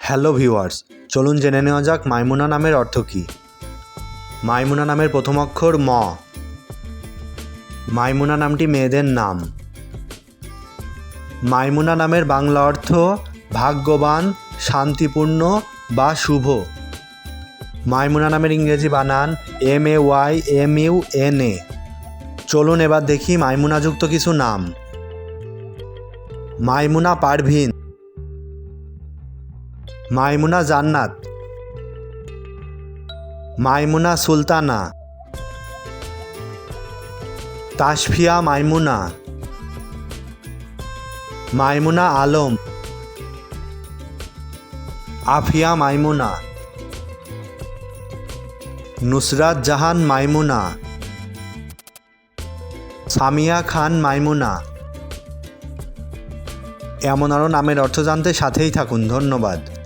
Hello viewers, চলুন জেনে নেওয়া যাক মাইমুনা নামের অর্থ কী। মাইমুনা নামের প্রথম অক্ষর ম। মাইমুনা নামটি মেয়েদের নাম। মাইমুনা নামের বাংলা অর্থ ভাগ্যবান, শান্তিপূর্ণ বা শুভ। মাইমুনা নামের ইংরেজি বানান MAYMUNA। চলুন এবার দেখি মাইমুনাযুক্ত কিছু নাম। মাইমুনা পারভিন, মাইমুনা জান্নাত, মাইমুনা সুলতানা, তাসফিয়া মাইমুনা, মাইমুনা আলম, আফিয়া মাইমুনা, নুসরাত জাহান মাইমুনা, সামিয়া খান মাইমুনা। এমন আরও নামের অর্থ জানতে সাথেই থাকুন। ধন্যবাদ।